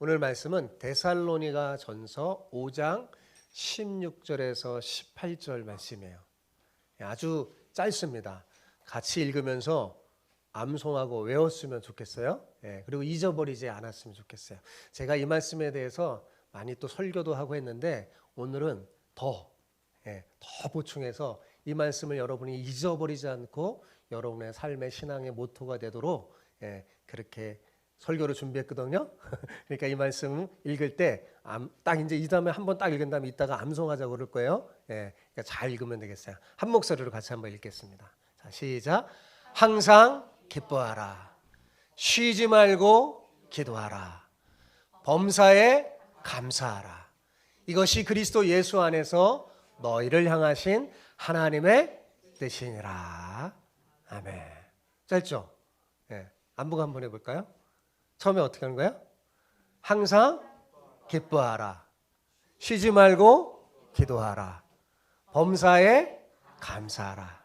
오늘 말씀은 데살로니가 전서 5장 16절에서 18절 말씀이에요. 아주 짧습니다. 같이 읽으면서 암송하고 외웠으면 좋겠어요. 그리고 잊어버리지 않았으면 좋겠어요. 제가 이 말씀에 대해서 많이 또 설교도 하고 했는데 오늘은 더 보충해서 이 말씀을 여러분이 잊어버리지 않고 여러분의 삶의 신앙의 모토가 되도록 그렇게 설교를 준비했거든요. 그러니까 이 말씀 읽을 때 딱 이제 이 다음에 한번 딱 읽은 다음에 이따가 암송하자고 그럴 거예요. 그러니까 잘 읽으면 되겠어요. 한 목소리로 같이 한번 읽겠습니다. 자, 시작. 항상 기뻐하라. 쉬지 말고 기도하라. 범사에 감사하라. 이것이 그리스도 예수 안에서 너희를 향하신 하나님의 뜻이니라. 아멘. 짧죠? 안보고 한번 해볼까요? 처음에 어떻게 하는 거예요? 항상 기뻐하라. 쉬지 말고 기도하라. 범사에 감사하라.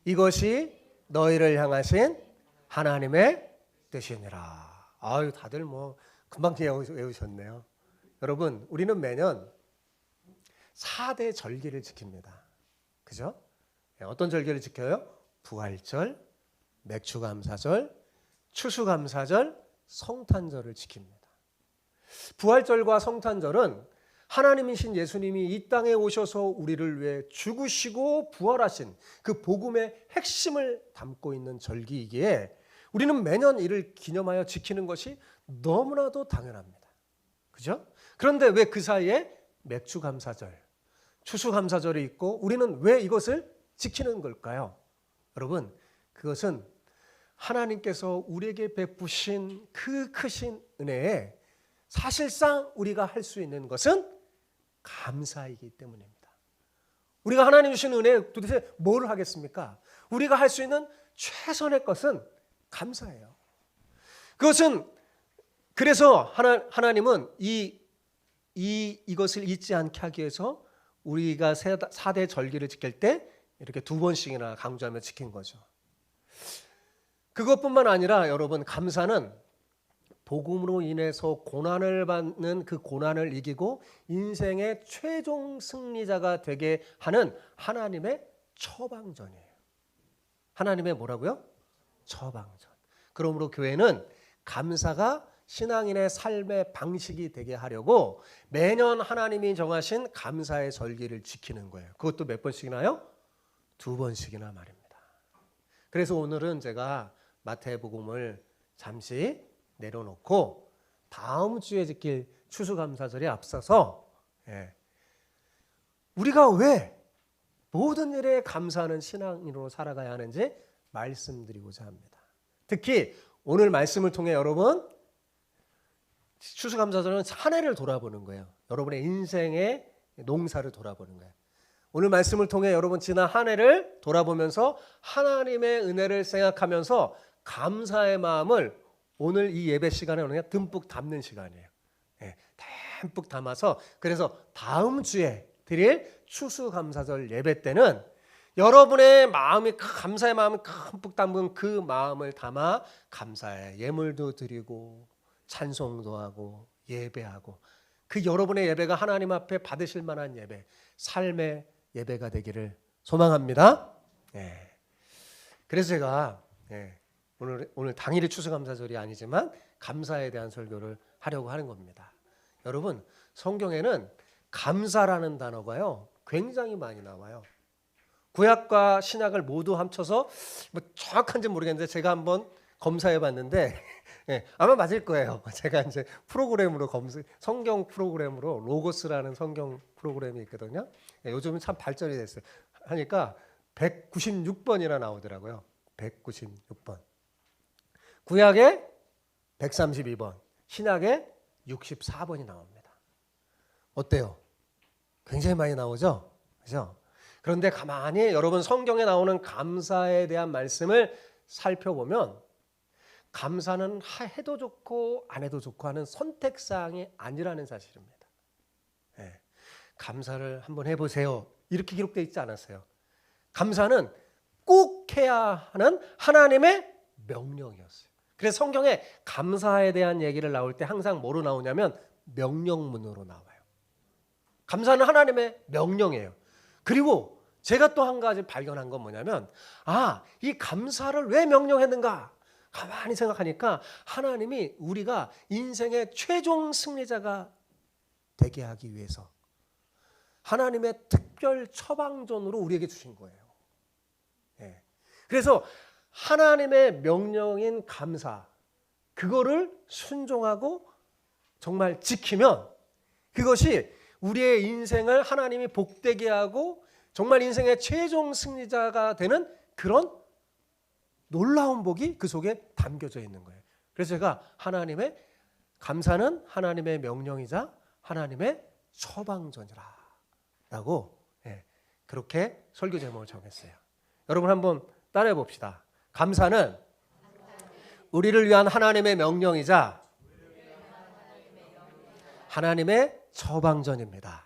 이것이 너희를 향하신 하나님의 뜻이니라. 아유, 다들 뭐 금방 외우셨네요. 여러분, 우리는 매년 4대 절기를 지킵니다. 그죠? 어떤 절기를 지켜요? 부활절, 맥주감사절, 추수감사절, 성탄절을 지킵니다. 부활절과 성탄절은 하나님이신 예수님이 이 땅에 오셔서 우리를 위해 죽으시고 부활하신 그 복음의 핵심을 담고 있는 절기이기에 우리는 매년 이를 기념하여 지키는 것이 너무나도 당연합니다. 그죠? 그런데 왜 그 사이에 맥주감사절, 추수감사절이 있고 우리는 왜 이것을 지키는 걸까요? 여러분, 그것은 하나님께서 우리에게 베푸신 그 크신 은혜에 사실상 우리가 할 수 있는 것은 감사이기 때문입니다. 우리가 하나님 주신 은혜에 도대체 뭘 하겠습니까? 우리가 할 수 있는 최선의 것은 감사예요. 그것은 그래서 하나님은 이것을 잊지 않게 하기 위해서 우리가 4대 절기를 지킬 때 이렇게 2번씩이나 강조하며 지킨 거죠. 그것뿐만 아니라 여러분, 감사는 복음으로 인해서 고난을 받는 그 고난을 이기고 인생의 최종 승리자가 되게 하는 하나님의 처방전이에요. 하나님의 뭐라고요? 처방전. 그러므로 교회는 감사가 신앙인의 삶의 방식이 되게 하려고 매년 하나님이 정하신 감사의 절기를 지키는 거예요. 그것도 몇 번씩이나요? 2번씩이나 말입니다. 그래서 오늘은 제가 마태복음을 잠시 내려놓고 다음 주에 지킬 추수감사절에 앞서서 우리가 왜 모든 일에 감사하는 신앙인으로 살아가야 하는지 말씀드리고자 합니다. 특히 오늘 말씀을 통해 여러분, 추수감사절은 한 해를 돌아보는 거예요. 여러분의 인생의 농사를 돌아보는 거예요. 오늘 말씀을 통해 여러분 지난 한 해를 돌아보면서 하나님의 은혜를 생각하면서 감사의 마음을 오늘 이 예배 시간에 그냥 듬뿍 담는 시간이에요. 듬뿍 담아서 그래서 다음 주에 드릴 추수감사절 예배 때는 여러분의 마음이 감사의 마음이 듬뿍 담은 그 마음을 담아 감사의 예물도 드리고 찬송도 하고 예배하고 그 여러분의 예배가 하나님 앞에 받으실 만한 예배, 삶의 예배가 되기를 소망합니다. 그래서 제가 오늘 당일이 추수감사절이 아니지만 감사에 대한 설교를 하려고 하는 겁니다. 여러분, 성경에는 감사라는 단어가요 굉장히 많이 나와요. 구약과 신약을 모두 합쳐서 뭐 정확한지 모르겠는데 제가 한번 검사해 봤는데 아마 맞을 거예요. 제가 이제 프로그램으로 성경 프로그램으로 로고스라는 성경 프로그램이 있거든요. 요즘은 참 발전이 됐어요. 하니까 196번이나 나오더라고요. 196번. 구약에 132번, 신약에 64번이 나옵니다. 어때요? 굉장히 많이 나오죠? 그죠? 그런데 가만히 여러분 성경에 나오는 감사에 대한 말씀을 살펴보면 감사는 해도 좋고 안 해도 좋고 하는 선택사항이 아니라는 사실입니다. 감사를 한번 해보세요. 이렇게 기록되어 있지 않았어요. 감사는 꼭 해야 하는 하나님의 명령이었어요. 그래서 성경에 감사에 대한 얘기를 나올 때 항상 뭐로 나오냐면 명령문으로 나와요. 감사는 하나님의 명령이에요. 그리고 제가 또 한 가지 발견한 건 뭐냐면 이 감사를 왜 명령했는가? 가만히 생각하니까 하나님이 우리가 인생의 최종 승리자가 되게 하기 위해서 하나님의 특별 처방전으로 우리에게 주신 거예요. 그래서 하나님의 명령인 감사, 그거를 순종하고 정말 지키면 그것이 우리의 인생을 하나님이 복되게 하고 정말 인생의 최종 승리자가 되는 그런 놀라운 복이 그 속에 담겨져 있는 거예요. 그래서 제가 하나님의 감사는 하나님의 명령이자 하나님의 처방전이라 라고 그렇게 설교 제목을 정했어요. 여러분 한번 따라해 봅시다. 감사는 우리를 위한 하나님의 명령이자 하나님의 처방전입니다.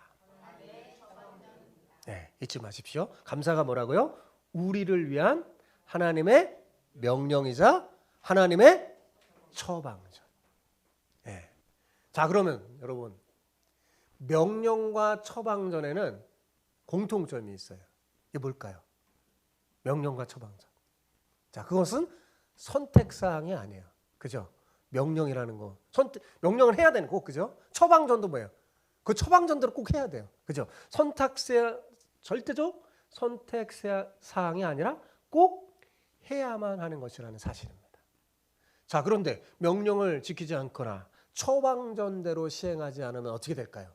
잊지 마십시오. 감사가 뭐라고요? 우리를 위한 하나님의 명령이자 하나님의 처방전. 자, 그러면 여러분, 명령과 처방전에는 공통점이 있어요. 이게 뭘까요? 명령과 처방전. 자, 그것은 선택사항이 아니에요. 그죠? 명령이라는 거. 명령을 해야 되는 거, 그죠? 처방전도 뭐예요? 그 처방전대로 꼭 해야 돼요. 그죠? 절대적 선택사항이 아니라 꼭 해야만 하는 것이라는 사실입니다. 자, 그런데 명령을 지키지 않거나 처방전대로 시행하지 않으면 어떻게 될까요?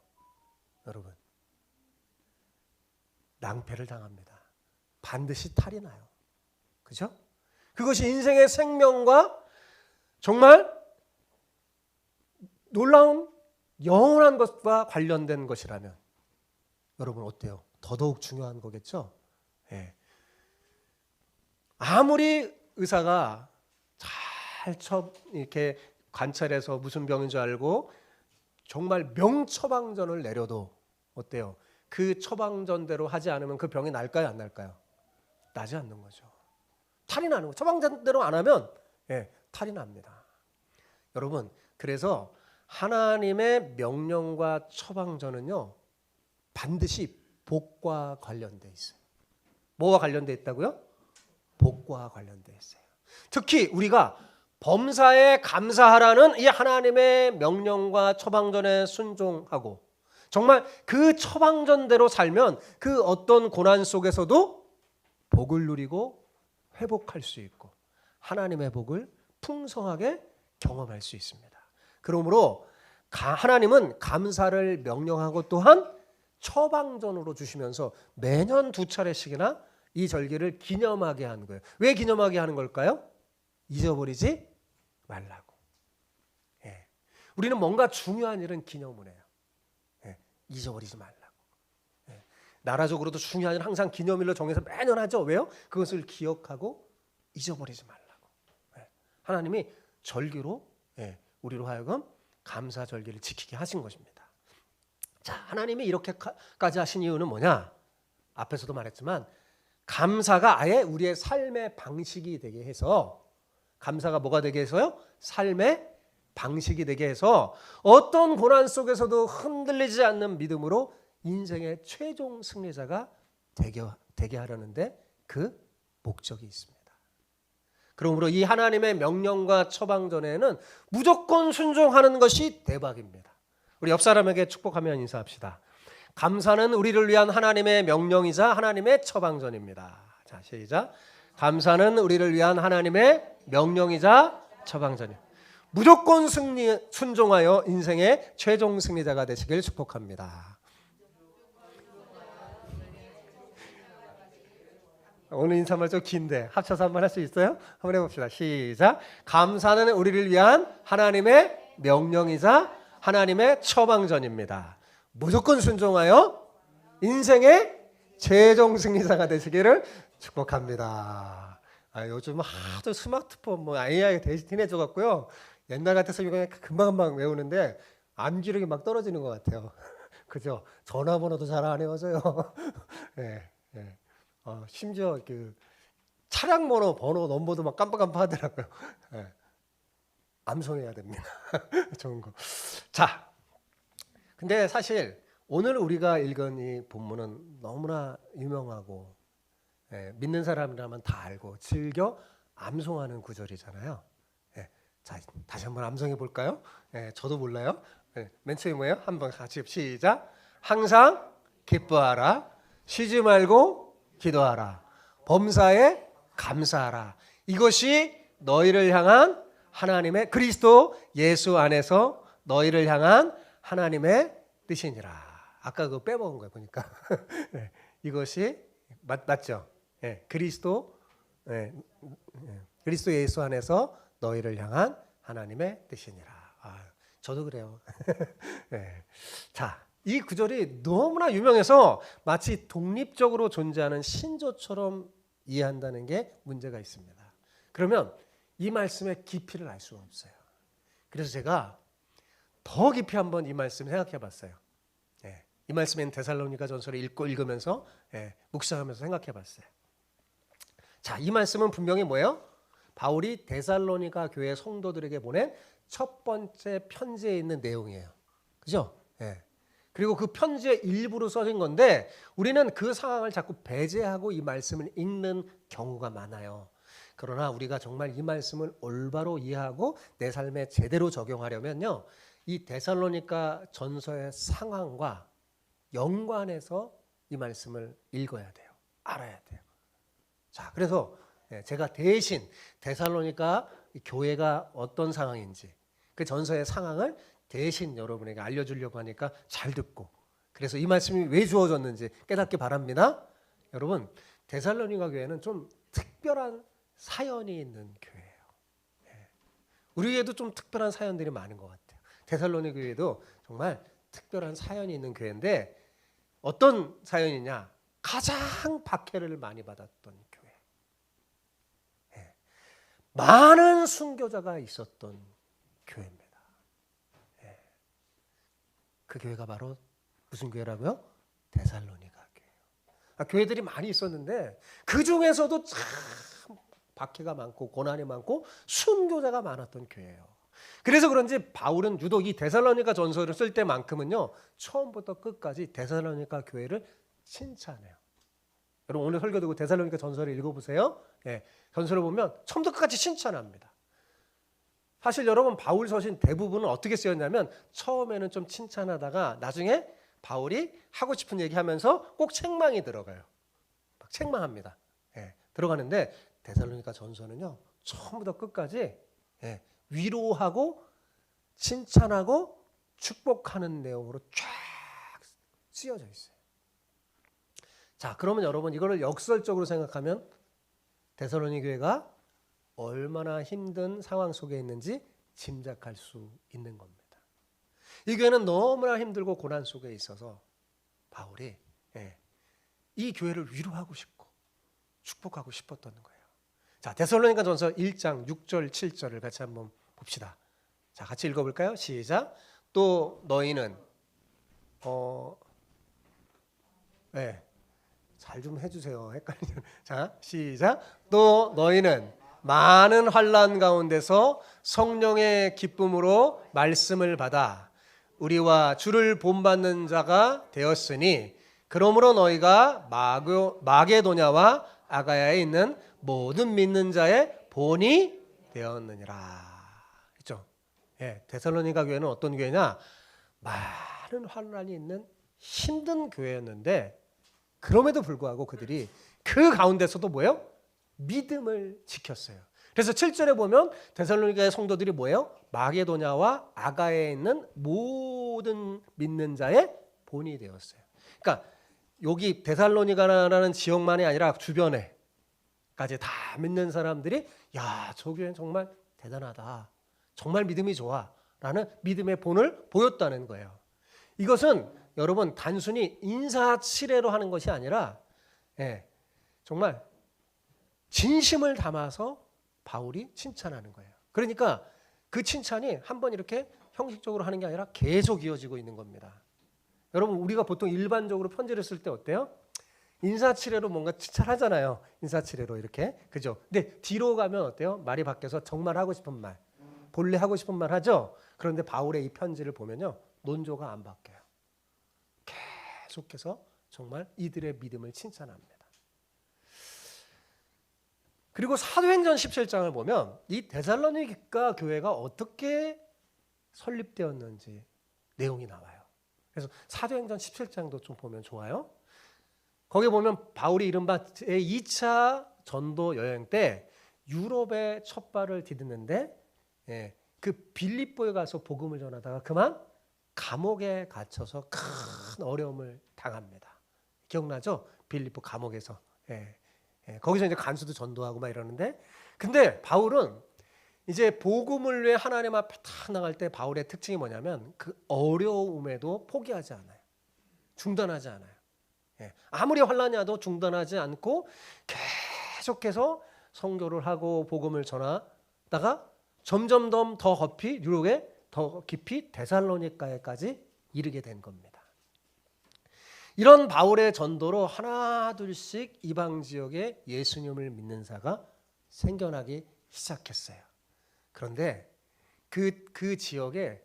여러분, 낭패를 당합니다. 반드시 탈이 나요. 그죠? 그것이 인생의 생명과 정말 놀라운 영원한 것과 관련된 것이라면 여러분 어때요? 더더욱 중요한 거겠죠? 아무리 의사가 잘 이렇게 관찰해서 무슨 병인 줄 알고 정말 명처방전을 내려도 어때요? 그 처방전대로 하지 않으면 그 병이 날까요? 안 날까요? 나지 않는 거죠. 탈이 나는 거죠. 처방전대로 안 하면 탈이 납니다. 여러분, 그래서 하나님의 명령과 처방전은요 반드시 복과 관련돼 있어요. 뭐와 관련돼 있다고요? 복과 관련돼 있어요. 특히 우리가 범사에 감사하라는 이 하나님의 명령과 처방전에 순종하고 정말 그 처방전대로 살면 그 어떤 고난 속에서도 복을 누리고 회복할 수 있고 하나님의 복을 풍성하게 경험할 수 있습니다. 그러므로 하나님은 감사를 명령하고 또한 처방전으로 주시면서 매년 2차례씩이나 이 절기를 기념하게 하는 거예요. 왜 기념하게 하는 걸까요? 잊어버리지 말라고. 우리는 뭔가 중요한 일은 기념을 해요. 잊어버리지 말라고. 나라적으로도 중요한 일은 항상 기념일로 정해서 매년 하죠. 왜요? 그것을 기억하고 잊어버리지 말라고. 하나님이 절기로 우리로 하여금 감사 절기를 지키게 하신 것입니다. 자, 하나님이 이렇게까지 하신 이유는 뭐냐? 앞에서도 말했지만 감사가 아예 우리의 삶의 방식이 되게 해서 감사가 뭐가 되게 해서요? 삶의 방식이 되게 해서 어떤 고난 속에서도 흔들리지 않는 믿음으로 인생의 최종 승리자가 되게 하려는데 그 목적이 있습니다. 그러므로 이 하나님의 명령과 처방전에는 무조건 순종하는 것이 대박입니다. 우리 옆 사람에게 축복하며 인사합시다. 감사는 우리를 위한 하나님의 명령이자 하나님의 처방전입니다. 자, 시작. 감사는 우리를 위한 하나님의 명령이자 처방전입니다. 무조건 순종하여 인생의 최종 승리자가 되시길 축복합니다. 오늘 인사말 좀 긴데 합쳐서 한번 할 수 있어요? 한번 해봅시다. 시작. 감사는 우리를 위한 하나님의 명령이자 하나님의 처방전입니다. 무조건 순종하여 인생의 최종 승리자가 되시기를 축복합니다. 요즘 하도 스마트폰 AI 대신해줘 갖고요. 옛날 같아서 이거 금방금방 외우는데 암기력이 막 떨어지는 것 같아요. 그죠? 전화번호도 잘 안 외워져요. 심지어 그 차량 번호 넘버도 막 깜빡깜빡하더라고요. 암송해야 됩니다. 좋은 거. 자, 근데 사실 오늘 우리가 읽은 이 본문은 너무나 유명하고 믿는 사람이라면 다 알고 즐겨 암송하는 구절이잖아요. 자, 다시 한번 암송해 볼까요? 저도 몰라요. 맨 처음에 뭐예요? 한번 같이 시작. 항상 기뻐하라. 쉬지 말고 기도하라. 범사에 감사하라. 이것이 너희를 향한 하나님의 그리스도 예수 안에서 너희를 향한 하나님의 뜻이니라. 아까 그거 빼먹은 거예요 보니까. 이것이 맞죠? 그리스도 예수 안에서 너희를 향한 하나님의 뜻이니라. 저도 그래요. 자, 이 구절이 너무나 유명해서 마치 독립적으로 존재하는 신조처럼 이해한다는 게 문제가 있습니다. 그러면 이 말씀의 깊이를 알 수가 없어요. 그래서 제가 더 깊이 한번 이 말씀 생각해 봤어요. 이 말씀엔 데살로니가 전서를 읽으면서 묵상하면서 생각해 봤어요. 자, 이 말씀은 분명히 뭐예요? 바울이 데살로니가 교회 성도들에게 보낸 첫 번째 편지에 있는 내용이에요. 그죠? 그리고 그 편지의 일부로 써진 건데 우리는 그 상황을 자꾸 배제하고 이 말씀을 읽는 경우가 많아요. 그러나 우리가 정말 이 말씀을 올바로 이해하고 내 삶에 제대로 적용하려면요, 이 데살로니가 전서의 상황과 연관해서 이 말씀을 읽어야 돼요. 알아야 돼요. 자, 그래서 제가 대신 데살로니가 교회가 어떤 상황인지 그 전서의 상황을 대신 여러분에게 알려주려고 하니까 잘 듣고, 그래서 이 말씀이 왜 주어졌는지 깨닫기 바랍니다. 여러분, 데살로니가 교회는 좀 특별한 사연이 있는 교회예요. 우리에도 좀 특별한 사연들이 많은 것 같아요. 데살로니가 교회도 정말 특별한 사연이 있는 교회인데 어떤 사연이냐? 가장 박해를 많이 받았던 교회. 많은 순교자가 있었던 교회입니다. 그 교회가 바로 무슨 교회라고요? 데살로니가 교회예요. 교회들이 많이 있었는데 그 중에서도 참 박해가 많고 고난이 많고 순교자가 많았던 교회예요. 그래서 그런지 바울은 유독 이 데살로니가 전서를 쓸 때만큼은요, 처음부터 끝까지 데살로니가 교회를 칭찬해요. 여러분 오늘 설교 듣고 데살로니가 전서를 읽어보세요. 전서를 보면 처음부터 끝까지 칭찬합니다. 사실 여러분 바울 서신 대부분은 어떻게 쓰였냐면 처음에는 좀 칭찬하다가 나중에 바울이 하고 싶은 얘기하면서 꼭 책망이 들어가요. 막 책망합니다. 들어가는데 데살로니가 전서는요, 처음부터 끝까지 위로하고 칭찬하고 축복하는 내용으로 쫙 쓰여져 있어요. 자, 그러면 여러분 이거를 역설적으로 생각하면 데살로니 교회가 얼마나 힘든 상황 속에 있는지 짐작할 수 있는 겁니다. 이 교회는 너무나 힘들고 고난 속에 있어서 바울이 이 교회를 위로하고 싶고 축복하고 싶었던 거예요. 자, 데살로니가 전서 1장 6절 7절을 같이 한번 봅시다. 자, 같이 읽어볼까요? 시작. 또 너희는 잘 좀 해주세요. 헷갈리면. 자, 시작. 또 너희는 많은 환난 가운데서 성령의 기쁨으로 말씀을 받아 우리와 주를 본받는 자가 되었으니 그러므로 너희가 마게도냐와 아가야에 있는 모든 믿는 자의 본이 되었느니라. 그렇죠? 데살로니가 교회는 어떤 교회냐? 많은 환난이 있는 힘든 교회였는데 그럼에도 불구하고 그들이 그 가운데서도 뭐예요? 믿음을 지켰어요. 그래서 7절에 보면 데살로니가의 성도들이 뭐예요? 마게도냐와 아가야에 있는 모든 믿는 자의 본이 되었어요. 그러니까 여기 데살로니가라는 지역만이 아니라 주변에까지 다 믿는 사람들이 야, 저 교회는 정말 대단하다. 정말 믿음이 좋아. 라는 믿음의 본을 보였다는 거예요. 이것은 여러분 단순히 인사치레로 하는 것이 아니라 정말 진심을 담아서 바울이 칭찬하는 거예요. 그러니까 그 칭찬이 한번 이렇게 형식적으로 하는 게 아니라 계속 이어지고 있는 겁니다. 여러분 우리가 보통 일반적으로 편지를 쓸 때 어때요? 인사치레로 뭔가 칭찬하잖아요. 인사치레로 이렇게. 그죠? 근데 뒤로 가면 어때요? 말이 바뀌어서 정말 하고 싶은 말. 본래 하고 싶은 말 하죠. 그런데 바울의 이 편지를 보면요, 논조가 안 바뀌어요. 계속해서 정말 이들의 믿음을 칭찬합니다. 그리고 사도행전 17장을 보면 이 데살로니가 교회가 어떻게 설립되었는지 내용이 나와요. 그래서 사도행전 17장도 좀 보면 좋아요. 거기 보면 바울이 이른바 제2차 전도 여행 때 유럽에 첫 발을 디디는데, 그 빌립보에 가서 복음을 전하다가 그만 감옥에 갇혀서 큰 어려움을 당합니다. 기억나죠? 빌립보 감옥에서. 거기서 이제 간수도 전도하고 막 이러는데, 근데 바울은 이제 복음을 위해 하나님 앞에 탁 나갈 때 바울의 특징이 뭐냐면 그 어려움에도 포기하지 않아요. 중단하지 않아요. 아무리 환난이 와도 중단하지 않고 계속해서 선교를 하고 복음을 전하다가 점점 더 깊이 유럽에 더 깊이 데살로니가에까지 이르게 된 겁니다. 이런 바울의 전도로 하나 둘씩 이방 지역에 예수님을 믿는 자가 생겨나기 시작했어요. 그런데 그 지역에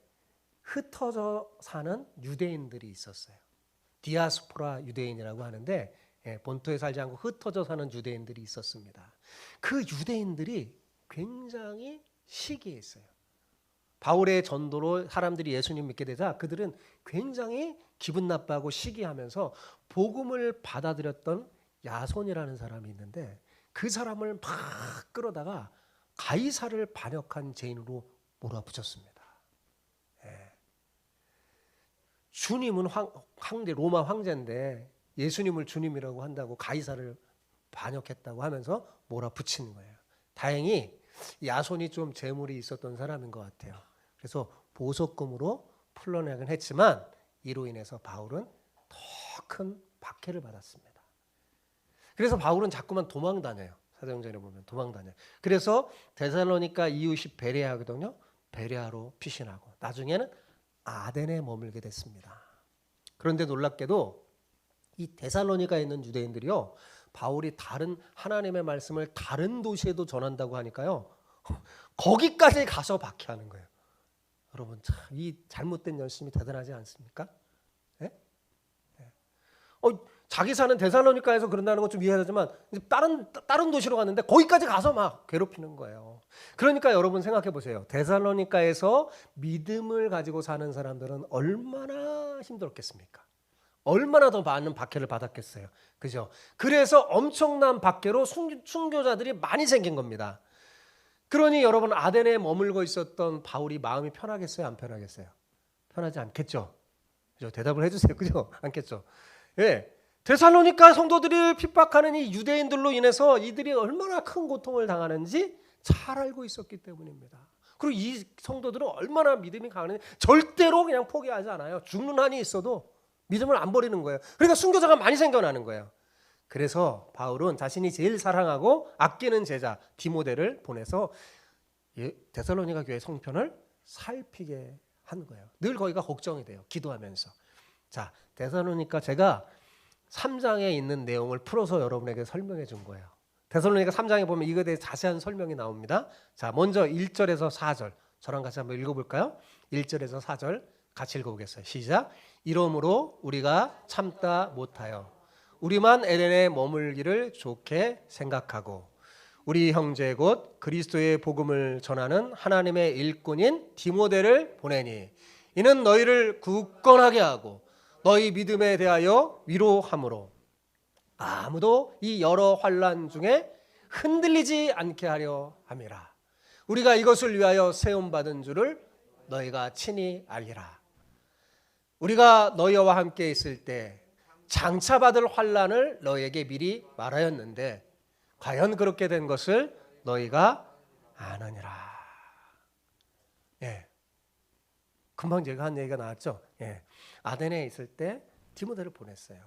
흩어져 사는 유대인들이 있었어요. 디아스포라 유대인이라고 하는데, 본토에 살지 않고 흩어져 사는 유대인들이 있었습니다. 그 유대인들이 굉장히 시기했어요. 바울의 전도로 사람들이 예수님 믿게 되자 그들은 굉장히 기분 나빠하고 시기하면서 복음을 받아들였던 야손이라는 사람이 있는데, 그 사람을 막 끌어다가 가이사를 반역한 죄인으로 몰아붙였습니다. 주님은 황제, 로마 황제인데 예수님을 주님이라고 한다고 가이사를 반역했다고 하면서 몰아붙이는 거예요. 다행히 야손이 좀 재물이 있었던 사람인 것 같아요. 그래서 보석금으로 풀려나긴 했지만 이로 인해서 바울은 더 큰 박해를 받았습니다. 그래서 바울은 자꾸만 도망 다녀요. 사도행전에 보면 도망 다녀요. 그래서 데살로니가 이웃이 베레아거든요. 베레아로 피신하고 나중에는 아덴에 머물게 됐습니다. 그런데 놀랍게도 이 데살로니가에 있는 유대인들이요, 바울이 다른 하나님의 말씀을 다른 도시에도 전한다고 하니까요, 거기까지 가서 박해하는 거예요. 여러분, 참 이 잘못된 열심이 대단하지 않습니까? 자기 사는 데살로니가에서 그런다는 건 좀 이해하지만 다른 도시로 갔는데 거기까지 가서 막 괴롭히는 거예요. 그러니까 여러분 생각해 보세요. 데살로니가에서 믿음을 가지고 사는 사람들은 얼마나 힘들었겠습니까? 얼마나 더 많은 박해를 받았겠어요. 그죠? 그래서 엄청난 박해로 순교자들이 많이 생긴 겁니다. 그러니 여러분, 아덴에 머물고 있었던 바울이 마음이 편하겠어요? 안 편하겠어요? 편하지 않겠죠? 그죠? 대답을 해주세요. 그죠? 않겠죠? 데살로니가 성도들을 핍박하는 이 유대인들로 인해서 이들이 얼마나 큰 고통을 당하는지 잘 알고 있었기 때문입니다. 그리고 이 성도들은 얼마나 믿음이 강한지 절대로 그냥 포기하지 않아요. 죽는 한이 있어도 믿음을 안 버리는 거예요. 그러니까 순교자가 많이 생겨나는 거예요. 그래서 바울은 자신이 제일 사랑하고 아끼는 제자 디모데를 보내서 데살로니가 교회 성편을 살피게 한 거예요. 늘 거기가 걱정이 돼요. 기도하면서. 자, 데살로니가 제가 3장에 있는 내용을 풀어서 여러분에게 설명해 준 거예요. 데살로니가 3장에 보면 이거에 대해 자세한 설명이 나옵니다. 자, 먼저 1절에서 4절 저랑 같이 한번 읽어볼까요? 1절에서 4절 같이 읽어보겠어요. 시작. 이러므로 우리가 참다 못하여 우리만 에덴에 머물기를 좋게 생각하고 우리 형제 곧 그리스도의 복음을 전하는 하나님의 일꾼인 디모데를 보내니 이는 너희를 굳건하게 하고 너희 믿음에 대하여 위로함으로 아무도 이 여러 환난 중에 흔들리지 않게 하려 함이라. 우리가 이것을 위하여 세움받은 줄을 너희가 친히 알리라. 우리가 너희와 함께 있을 때 장차 받을 환난을 너희에게 미리 말하였는데 과연 그렇게 된 것을 너희가 아느니라. 금방 제가 한 얘기가 나왔죠. 아덴에 있을 때 디모데를 보냈어요.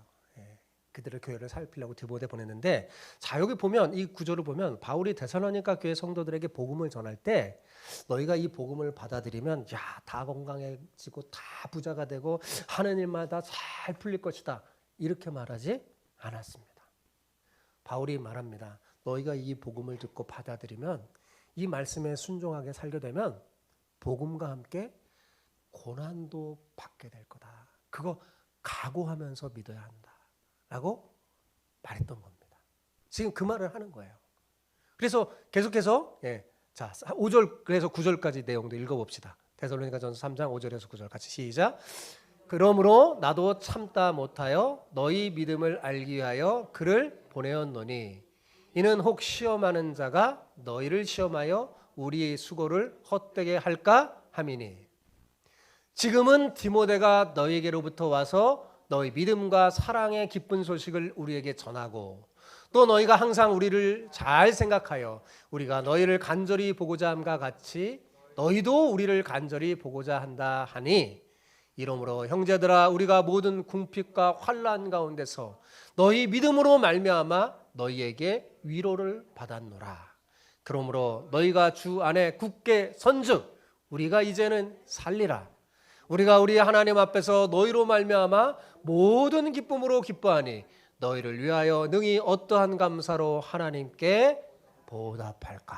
그들의 교회를 살피려고 디모데 보냈는데, 자, 여기 보면 이 구조를 보면 바울이 데살로니가 교회 성도들에게 복음을 전할 때 너희가 이 복음을 받아들이면 다 건강해지고 다 부자가 되고 하는 일마다 잘 풀릴 것이다, 이렇게 말하지 않았습니다. 바울이 말합니다. 너희가 이 복음을 듣고 받아들이면, 이 말씀에 순종하게 살게 되면 복음과 함께 고난도 받게 될 거다. 그거 각오하면서 믿어야 한다. 라고 말했던 겁니다. 지금 그 말을 하는 거예요. 그래서 계속해서 자 5절 그래서 9절까지 내용도 읽어봅시다. 데살로니가전서 3장 5절에서 9절 같이 시작. 그러므로 나도 참다 못하여 너희 믿음을 알기 위하여 그를 보내었노니 이는 혹 시험하는 자가 너희를 시험하여 우리의 수고를 헛되게 할까 함이니 지금은 디모데가 너희에게로부터 와서 너희 믿음과 사랑의 기쁜 소식을 우리에게 전하고 또 너희가 항상 우리를 잘 생각하여 우리가 너희를 간절히 보고자 함과 같이 너희도 우리를 간절히 보고자 한다 하니 이러므로 형제들아 우리가 모든 궁핍과 환난 가운데서 너희 믿음으로 말미암아 너희에게 위로를 받았노라. 그러므로 너희가 주 안에 굳게 선즉 우리가 이제는 살리라. 우리가 우리 하나님 앞에서 너희로 말미암아 모든 기쁨으로 기뻐하니 너희를 위하여 능히 어떠한 감사로 하나님께 보답할까.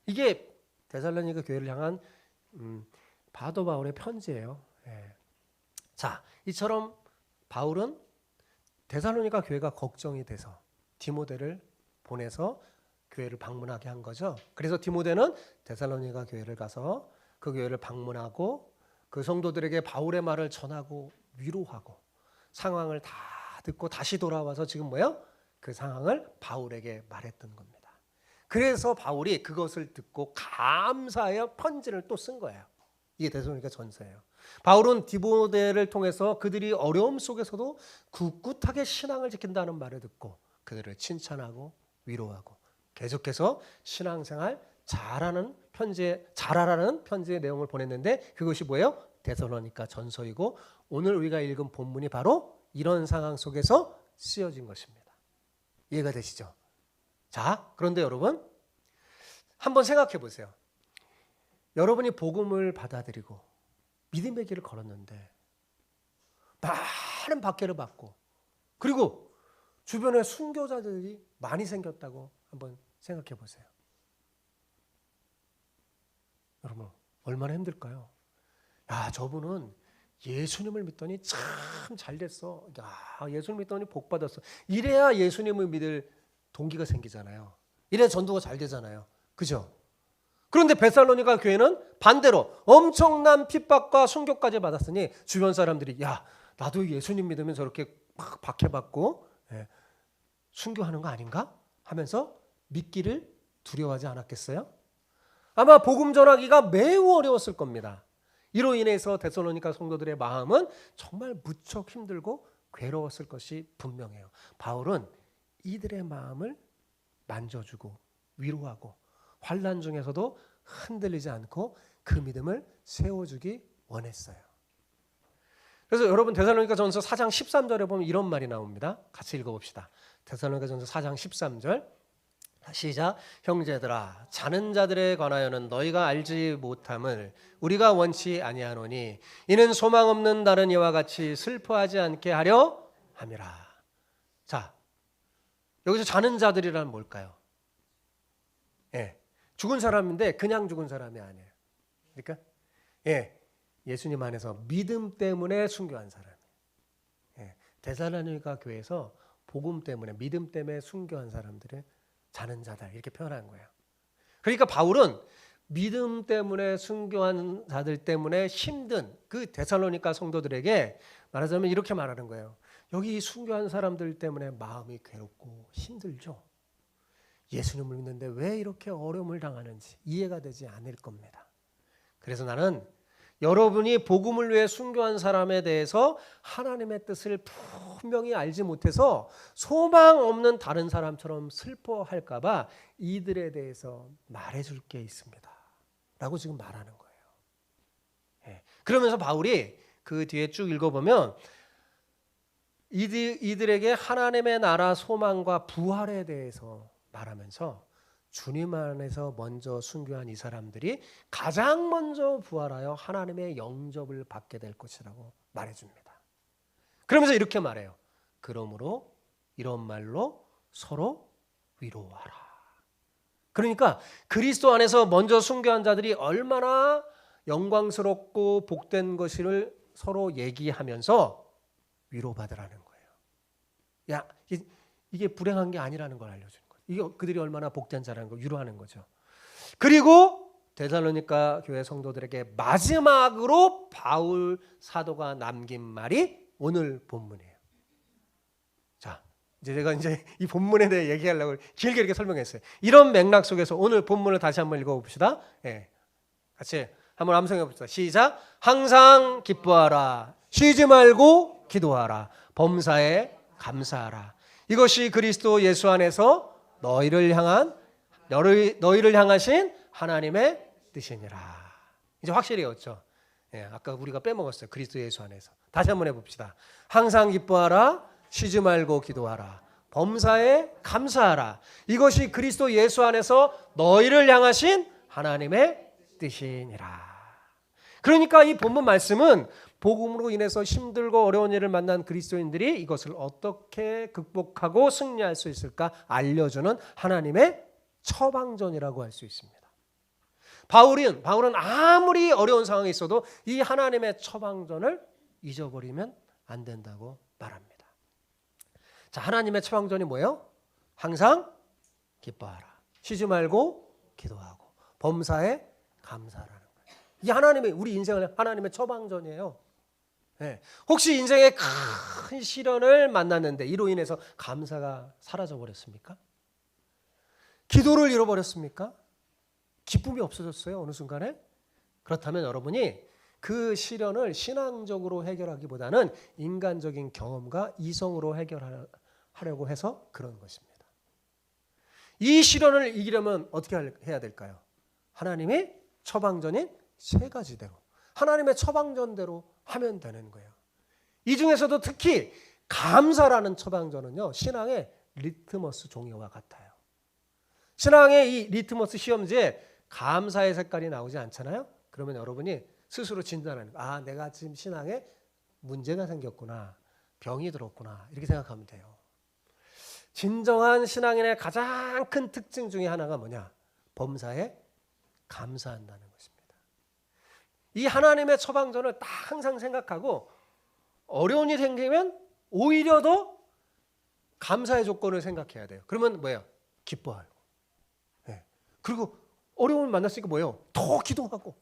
이게 데살로니가 교회를 향한 바도 바울의 편지예요. 자, 이처럼 바울은 데살로니가 교회가 걱정이 돼서 디모데를 보내서 교회를 방문하게 한 거죠. 그래서 디모데는 데살로니가 교회를 가서 그 교회를 방문하고 그 성도들에게 바울의 말을 전하고 위로하고 상황을 다 듣고 다시 돌아와서 지금 뭐예요? 그 상황을 바울에게 말했던 겁니다. 그래서 바울이 그것을 듣고 감사하여 편지를 또 쓴 거예요. 이게 데살로니가 전서예요. 바울은 디모데를 통해서 그들이 어려움 속에서도 굳굳하게 신앙을 지킨다는 말을 듣고 그들을 칭찬하고 위로하고 계속해서 신앙생활 잘하라는 편지의 내용을 보냈는데 그것이 뭐예요? 데살로니가 전서이고 오늘 우리가 읽은 본문이 바로 이런 상황 속에서 쓰여진 것입니다. 이해가 되시죠? 자, 그런데 여러분 한번 생각해 보세요. 여러분이 복음을 받아들이고 믿음의 길을 걸었는데 많은 박해를 받고 그리고 주변에 순교자들이 많이 생겼다고 한번 생각해 보세요. 여러분 얼마나 힘들까요? 야, 저분은 예수님을 믿더니 참 잘 됐어. 야, 예수님 믿더니 복 받았어. 이래야 예수님을 믿을 동기가 생기잖아요. 이래야 전도가 잘 되잖아요. 그죠? 그런데 데살로니가 교회는 반대로 엄청난 핍박과 순교까지 받았으니 주변 사람들이 야, 나도 예수님 믿으면 저렇게 막 박해받고 순교하는 거 아닌가? 하면서 믿기를 두려워하지 않았겠어요? 아마 복음 전하기가 매우 어려웠을 겁니다. 이로 인해서 데살로니가 성도들의 마음은 정말 무척 힘들고 괴로웠을 것이 분명해요. 바울은 이들의 마음을 만져주고 위로하고 환난 중에서도 흔들리지 않고 그 믿음을 세워주기 원했어요. 그래서 여러분 데살로니가 전서 4장 13절에 보면 이런 말이 나옵니다. 같이 읽어봅시다. 데살로니가 전서 4장 13절 시작. 형제들아 자는 자들에 관하여는 너희가 알지 못함을 우리가 원치 아니하노니 이는 소망 없는 다른 이와 같이 슬퍼하지 않게 하려 함이라. 자, 여기서 자는 자들이란 뭘까요? 죽은 사람인데 그냥 죽은 사람이 아니에요. 그러니까 예수님 안에서 믿음 때문에 순교한 사람. 데살로니가 교회에서 복음 때문에 믿음 때문에 순교한 사람들을 자는 자들 이렇게 표현한 거예요. 그러니까 바울은 믿음 때문에 순교한 자들 때문에 힘든 그 데살로니가 성도들에게 말하자면 이렇게 말하는 거예요. 여기 순교한 사람들 때문에 마음이 괴롭고 힘들죠. 예수님을 믿는데 왜 이렇게 어려움을 당하는지 이해가 되지 않을 겁니다. 그래서 나는 여러분이 복음을 위해 순교한 사람에 대해서 하나님의 뜻을 분명히 알지 못해서 소망 없는 다른 사람처럼 슬퍼할까 봐 이들에 대해서 말해줄 게 있습니다. 라고 지금 말하는 거예요. 그러면서 바울이 그 뒤에 쭉 읽어보면 이들에게 하나님의 나라 소망과 부활에 대해서 말하면서 주님 안에서 먼저 순교한 이 사람들이 가장 먼저 부활하여 하나님의 영접을 받게 될 것이라고 말해줍니다. 그러면서 이렇게 말해요. 그러므로 이런 말로 서로 위로하라. 그러니까 그리스도 안에서 먼저 순교한 자들이 얼마나 영광스럽고 복된 것을 서로 얘기하면서 위로받으라는 거예요. 야, 이게 불행한 게 아니라는 걸 알려주는 거예요. 이게 그들이 얼마나 복된 자라는 걸 위로하는 거죠. 그리고 데살로니가 교회 성도들에게 마지막으로 바울 사도가 남긴 말이 오늘 본문이에요. 자, 제가 이 본문에 대해 얘기하려고 길게 이렇게 설명했어요. 이런 맥락 속에서 오늘 본문을 다시 한번 읽어봅시다. 예, 같이 한번 암송해 봅시다. 시작. 항상 기뻐하라. 쉬지 말고 기도하라. 범사에 감사하라. 이것이 그리스도 예수 안에서 너희를 향하신 하나님의 뜻이니라. 이제 확실히 였죠. 예, 아까 우리가 빼먹었어요. 그리스도 예수 안에서. 다시 한번 해봅시다. 항상 기뻐하라. 쉬지 말고 기도하라. 범사에 감사하라. 이것이 그리스도 예수 안에서 너희를 향하신 하나님의 뜻이니라. 그러니까 이 본문 말씀은 복음으로 인해서 힘들고 어려운 일을 만난 그리스도인들이 이것을 어떻게 극복하고 승리할 수 있을까 알려주는 하나님의 처방전이라고 할 수 있습니다. 바울은 아무리 어려운 상황에 있어도 이 하나님의 처방전을 잊어버리면 안 된다고 말합니다. 자, 하나님의 처방전이 뭐예요? 항상 기뻐하라. 쉬지 말고 기도하고 범사에 감사하라는 거예요. 이 하나님의 우리 인생을 하나님의 처방전이에요. 네. 혹시 인생에 큰 시련을 만났는데 이로 인해서 감사가 사라져 버렸습니까? 기도를 잃어버렸습니까? 기쁨이 없어졌어요, 어느 순간에? 그렇다면 여러분이 그 시련을 신앙적으로 해결하기보다는 인간적인 경험과 이성으로 해결하려고 해서 그런 것입니다. 이 시련을 이기려면 어떻게 해야 될까요? 하나님의 처방전인 세 가지대로, 하나님의 처방전대로 하면 되는 거예요. 이 중에서도 특히 감사라는 처방전은요, 신앙의 리트머스 종이와 같아요. 신앙의 이 리트머스 시험지에 감사의 색깔이 나오지 않잖아요. 그러면 여러분이 스스로 진단하는 거예요. 아, 내가 지금 신앙에 문제가 생겼구나, 병이 들었구나, 이렇게 생각하면 돼요. 진정한 신앙인의 가장 큰 특징 중에 하나가 뭐냐? 범사에 감사한다는 것입니다. 이 하나님의 처방전을 딱 항상 생각하고 어려운 일이 생기면 오히려 더 감사의 조건을 생각해야 돼요. 그러면 뭐예요? 기뻐하고. 네. 그리고 어려움을 만났으니까 뭐예요? 더 기도하고.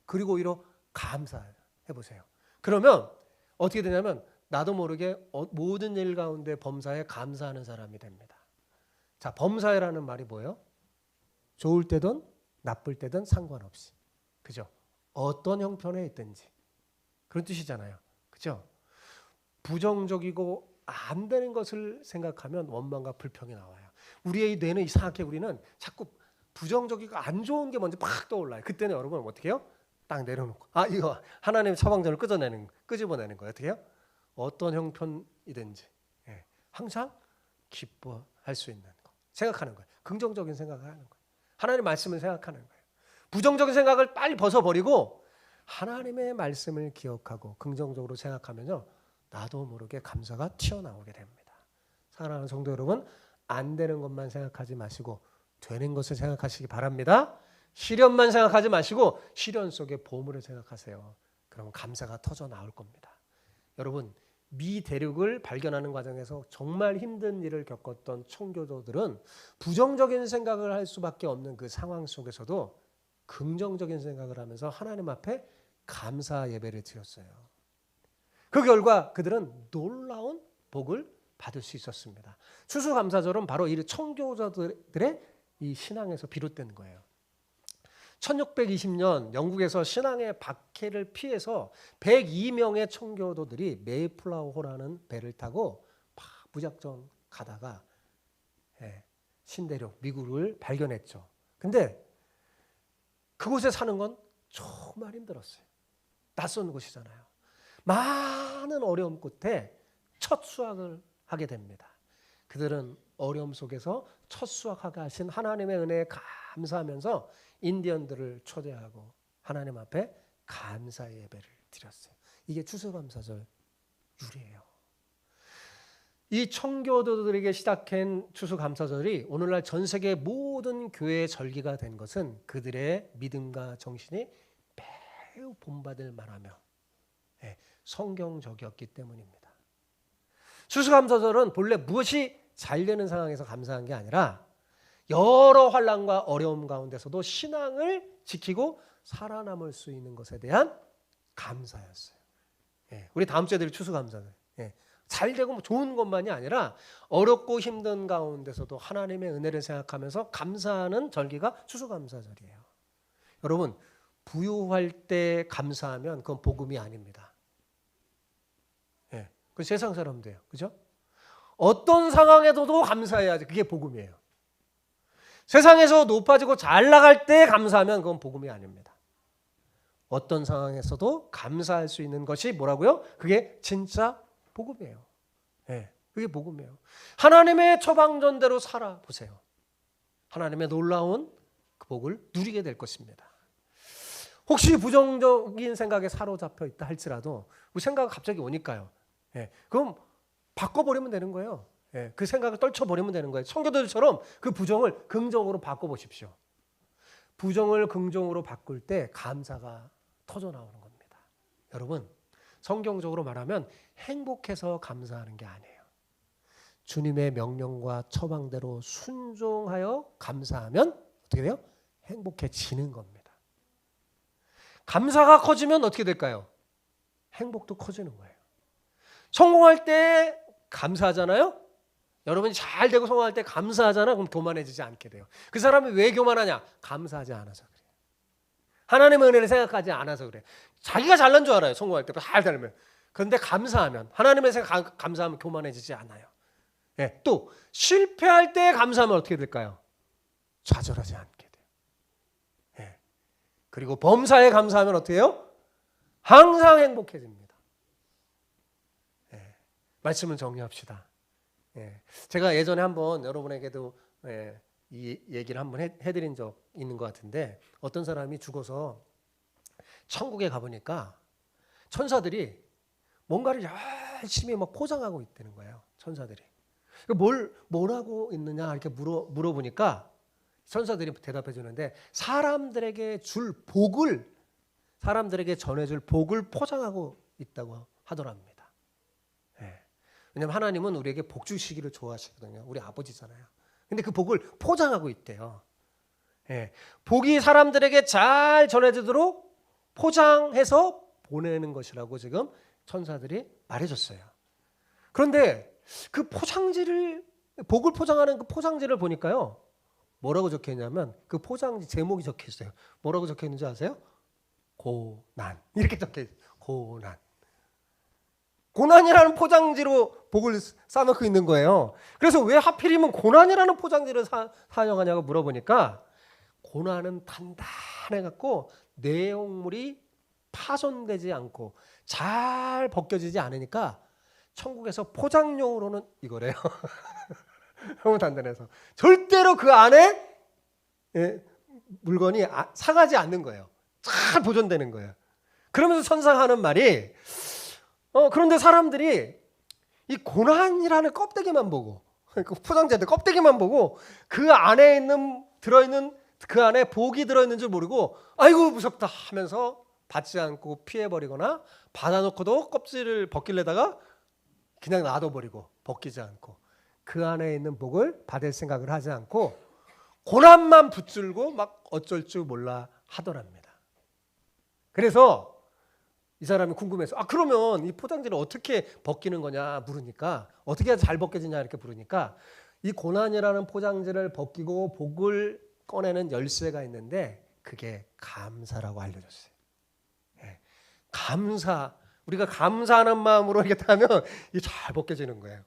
그리고 오히려 감사해보세요. 그러면 어떻게 되냐면 나도 모르게 모든 일 가운데 범사에 감사하는 사람이 됩니다. 자, 범사에라는 말이 뭐예요? 좋을 때든 나쁠 때든 상관없이. 그죠? 어떤 형편에 있든지. 그런 뜻이잖아요. 그죠? 부정적이고 안 되는 것을 생각하면 원망과 불평이 나와요. 우리의 뇌는 이상하게 우리는 자꾸 부정적이고 안 좋은 게 먼저 팍 떠올라요. 그때는 여러분 어떻게 해요? 딱 내려놓고 이거 하나님의 처방전을 끄집어내는 거예요. 어떻게 해요? 어떤 형편이든지 항상 기뻐할 수 있는 거 생각하는 거예요. 긍정적인 생각을 하는 거예요. 하나님의 말씀을 생각하는 거예요. 부정적인 생각을 빨리 벗어버리고 하나님의 말씀을 기억하고 긍정적으로 생각하면요, 나도 모르게 감사가 튀어나오게 됩니다. 사랑하는 성도 여러분, 안 되는 것만 생각하지 마시고 되는 것을 생각하시기 바랍니다. 시련만 생각하지 마시고 시련 속의 보물을 생각하세요. 그러면 감사가 터져 나올 겁니다. 여러분, 미 대륙을 발견하는 과정에서 정말 힘든 일을 겪었던 청교도들은 부정적인 생각을 할 수밖에 없는 그 상황 속에서도 긍정적인 생각을 하면서 하나님 앞에 감사 예배를 드렸어요. 그 결과 그들은 놀라운 복을 받을 수 있었습니다. 추수감사절은 바로 이 청교도들의 이 신앙에서 비롯된 거예요. 1620년 영국에서 신앙의 박해를 피해서 102명의 청교도들이 메이플라워호라는 배를 타고 무작정 가다가 신대륙 미국을 발견했죠. 근데 그곳에 사는 건 정말 힘들었어요. 낯선 곳이잖아요. 많은 어려움 끝에 첫 수확을 하게 됩니다. 그들은 어려움 속에서 첫 수확하게 하신 하나님의 은혜에 감사하면서 인디언들을 초대하고 하나님 앞에 감사 예배를 드렸어요. 이게 추수감사절 유래예요. 이 청교도들에게 시작한 추수감사절이 오늘날 전 세계 모든 교회의 절기가 된 것은 그들의 믿음과 정신이 매우 본받을 만하며 성경적이었기 때문입니다. 추수감사절은 본래 무엇이 잘 되는 상황에서 감사한 게 아니라 여러 환난과 어려움 가운데서도 신앙을 지키고 살아남을 수 있는 것에 대한 감사였어요. 우리 다음 주에 드릴 추수감사절. 잘 되고 좋은 것만이 아니라 어렵고 힘든 가운데서도 하나님의 은혜를 생각하면서 감사하는 절기가 추수감사절이에요. 여러분, 부유할 때 감사하면 그건 복음이 아닙니다. 그 세상 사람도요, 그죠? 어떤 상황에서도 감사해야지 그게 복음이에요. 세상에서 높아지고 잘 나갈 때 감사하면 그건 복음이 아닙니다. 어떤 상황에서도 감사할 수 있는 것이 뭐라고요? 그게 진짜 복음이에요. 그게 복음이에요. 하나님의 처방전대로 살아보세요. 하나님의 놀라운 그 복을 누리게 될 것입니다. 혹시 부정적인 생각에 사로잡혀 있다 할지라도 그 생각이 갑자기 오니까요. 그럼 바꿔버리면 되는 거예요. 그 생각을 떨쳐버리면 되는 거예요. 청교도들처럼 그 부정을 긍정으로 바꿔보십시오. 부정을 긍정으로 바꿀 때 감사가 터져나오는 겁니다. 여러분, 성경적으로 말하면 행복해서 감사하는 게 아니에요. 주님의 명령과 처방대로 순종하여 감사하면 어떻게 돼요? 행복해지는 겁니다. 감사가 커지면 어떻게 될까요? 행복도 커지는 거예요. 성공할 때 감사하잖아요. 여러분이 잘 되고 성공할 때 감사하잖아. 그럼 교만해지지 않게 돼요. 그 사람이 왜 교만하냐? 감사하지 않아서 그래요. 하나님의 은혜를 생각하지 않아서 그래요. 자기가 잘난 줄 알아요. 성공할 때 잘 되면. 그런데 감사하면, 하나님의 생각 감사하면 교만해지지 않아요. 또 실패할 때 감사하면 어떻게 될까요? 좌절하지 않게 돼요. 그리고 범사에 감사하면 어떻게 해요? 항상 행복해집니다. 말씀을 정리합시다. 제가 예전에 한번 여러분에게도 이 얘기를 한번 해드린 적 있는 것 같은데, 어떤 사람이 죽어서 천국에 가보니까 천사들이 뭔가를 열심히 막 포장하고 있다는 거예요. 천사들이. 뭘 하고 있느냐 이렇게 물어보니까 천사들이 대답해 주는데, 사람들에게 줄 복을, 사람들에게 전해줄 복을 포장하고 있다고 하더랍니다. 왜냐하면 하나님은 우리에게 복 주시기를 좋아하시거든요. 우리 아버지잖아요. 근데 그 복을 포장하고 있대요. 복이 사람들에게 잘 전해지도록 포장해서 보내는 것이라고 지금 천사들이 말해줬어요. 그런데 그 포장지를, 복을 포장하는 그 포장지를 보니까요, 뭐라고 적혀 있냐면 그 포장지 제목이 적혀 있어요. 뭐라고 적혀 있는지 아세요? 고난. 이렇게 적혀 있어요. 고난. 고난이라는 포장지로 복을 싸놓고 있는 거예요. 그래서 왜 하필이면 고난이라는 포장지를 사용하냐고 물어보니까, 고난은 단단해갖고 내용물이 파손되지 않고 잘 벗겨지지 않으니까 천국에서 포장용으로는 이거래요. 너무 단단해서 절대로 그 안에 물건이 상하지 않는 거예요. 잘 보존되는 거예요. 그러면서 천사가 하는 말이, 그런데 사람들이 이 고난이라는 껍데기만 보고, 그 포장재들 껍데기만 보고 그 안에 들어있는 그 안에 복이 들어있는 줄 모르고 아이고 무섭다 하면서 받지 않고 피해버리거나, 받아놓고도 껍질을 벗기려다가 그냥 놔둬버리고 벗기지 않고 그 안에 있는 복을 받을 생각을 하지 않고 고난만 붙들고 막 어쩔 줄 몰라 하더랍니다. 그래서 이 사람이 궁금해서, 그러면 이 포장지를 어떻게 벗기는 거냐 물으니까, 어떻게 해야 잘 벗겨지냐 이렇게 물으니까, 이 고난이라는 포장지를 벗기고 복을 꺼내는 열쇠가 있는데 그게 감사라고 알려줬어요. 감사, 우리가 감사하는 마음으로 이렇게 하면 이게 잘 벗겨지는 거예요.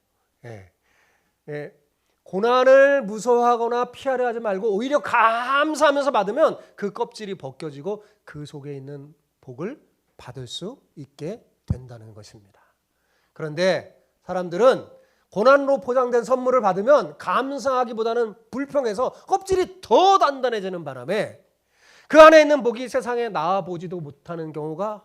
고난을 무서워하거나 피하려 하지 말고 오히려 감사하면서 받으면 그 껍질이 벗겨지고 그 속에 있는 복을 받을 수 있게 된다는 것입니다. 그런데 사람들은 고난으로 포장된 선물을 받으면 감사하기보다는 불평해서 껍질이 더 단단해지는 바람에 그 안에 있는 복이 세상에 나와보지도 못하는 경우가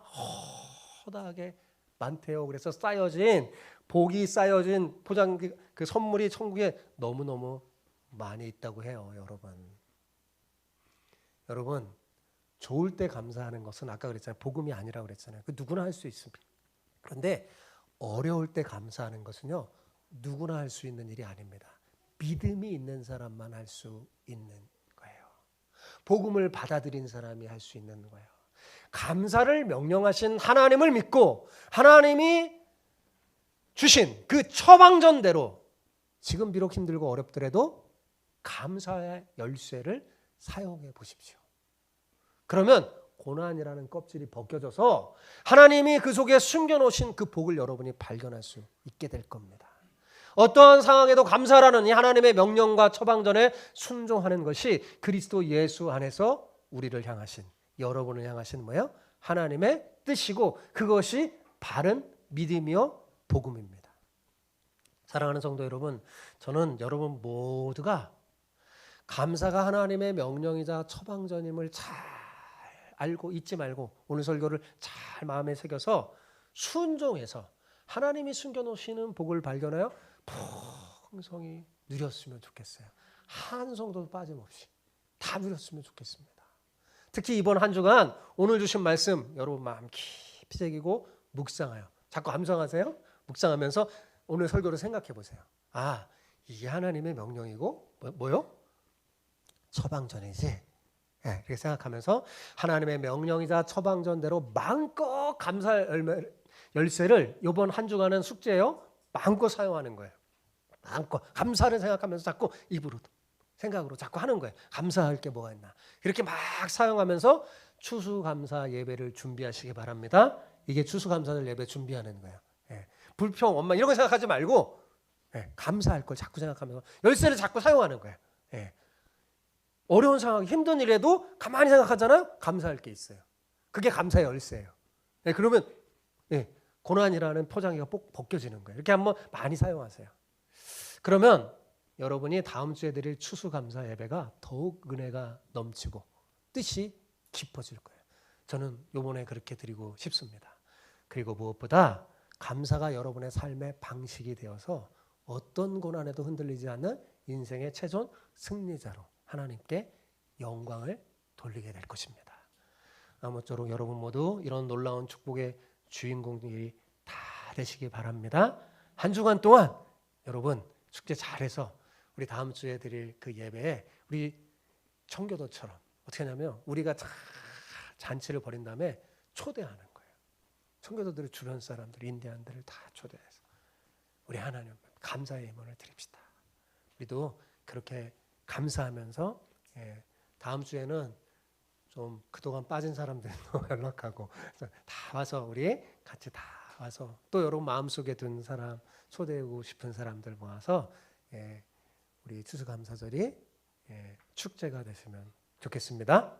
허다하게 많대요. 그래서 쌓여진 복이 쌓여진 포장 그 선물이 천국에 너무너무 많이 있다고 해요, 여러분. 여러분, 좋을 때 감사하는 것은 아까 그랬잖아요. 복음이 아니라고 그랬잖아요. 그 누구나 할 수 있습니다. 그런데 어려울 때 감사하는 것은요, 누구나 할 수 있는 일이 아닙니다. 믿음이 있는 사람만 할 수 있는 거예요. 복음을 받아들인 사람이 할 수 있는 거예요. 감사를 명령하신 하나님을 믿고 하나님이 주신 그 처방전대로 지금 비록 힘들고 어렵더라도 감사의 열쇠를 사용해 보십시오. 그러면 고난이라는 껍질이 벗겨져서 하나님이 그 속에 숨겨놓으신 그 복을 여러분이 발견할 수 있게 될 겁니다. 어떠한 상황에도 감사라는 이 하나님의 명령과 처방전에 순종하는 것이 그리스도 예수 안에서 우리를 향하신, 여러분을 향하신 뭐예요? 하나님의 뜻이고 그것이 바른 믿음이요 복음입니다. 사랑하는 성도 여러분, 저는 여러분 모두가 감사가 하나님의 명령이자 처방전임을 잘 알고 잊지 말고 오늘 설교를 잘 마음에 새겨서 순종해서 하나님이 숨겨놓으시는 복을 발견하여 풍성히 누렸으면 좋겠어요. 한 성도도 빠짐없이 다 누렸으면 좋겠습니다. 특히 이번 한 주간 오늘 주신 말씀 여러분 마음 깊이 새기고 묵상하여 자꾸 감상하세요. 묵상하면서 오늘 설교를 생각해 보세요. 아, 이게 하나님의 명령이고 뭐요? 처방전이지. 이렇게 생각하면서 하나님의 명령이자 처방전대로 마음껏 감사 열쇠를 이번 한 주간은 숙제예요. 마음껏 사용하는 거예요. 마음껏 감사를 생각하면서 자꾸 입으로도 생각으로 자꾸 하는 거예요. 감사할 게 뭐가 있나. 이렇게 막 사용하면서 추수감사 예배를 준비하시기 바랍니다. 이게 추수감사절 예배 준비하는 거예요. 불평, 원망 이런 거 생각하지 말고 감사할 걸 자꾸 생각하면서 열쇠를 자꾸 사용하는 거예요. 어려운 상황, 힘든 일에도 가만히 생각하잖아요. 감사할 게 있어요. 그게 감사의 열쇠예요. 그러면 고난이라는 포장이가 꼭 벗겨지는 거예요. 이렇게 한번 많이 사용하세요. 그러면 여러분이 다음 주에 드릴 추수감사 예배가 더욱 은혜가 넘치고 뜻이 깊어질 거예요. 저는 이번에 그렇게 드리고 싶습니다. 그리고 무엇보다 감사가 여러분의 삶의 방식이 되어서 어떤 고난에도 흔들리지 않는 인생의 최종 승리자로 하나님께 영광을 돌리게 될 것입니다. 아무쪼록 여러분 모두 이런 놀라운 축복의 주인공들이 다 되시기 바랍니다. 한 주간 동안 여러분 축제 잘해서 우리 다음 주에 드릴 그 예배에 우리 청교도처럼 어떻게 하냐면 우리가 잔치를 벌인 다음에 초대하는 거예요. 청교도들 주변 사람들, 인디안들을 다 초대해서 우리 하나님 감사의 예물을 드립시다. 우리도 그렇게 감사하면서 다음 주에는 좀 그동안 빠진 사람들도 연락하고 다 와서 우리 같이 다 와서 또 여러분 마음속에 든 사람 초대하고 싶은 사람들 모아서 우리 추수감사절이 축제가 되시면 좋겠습니다.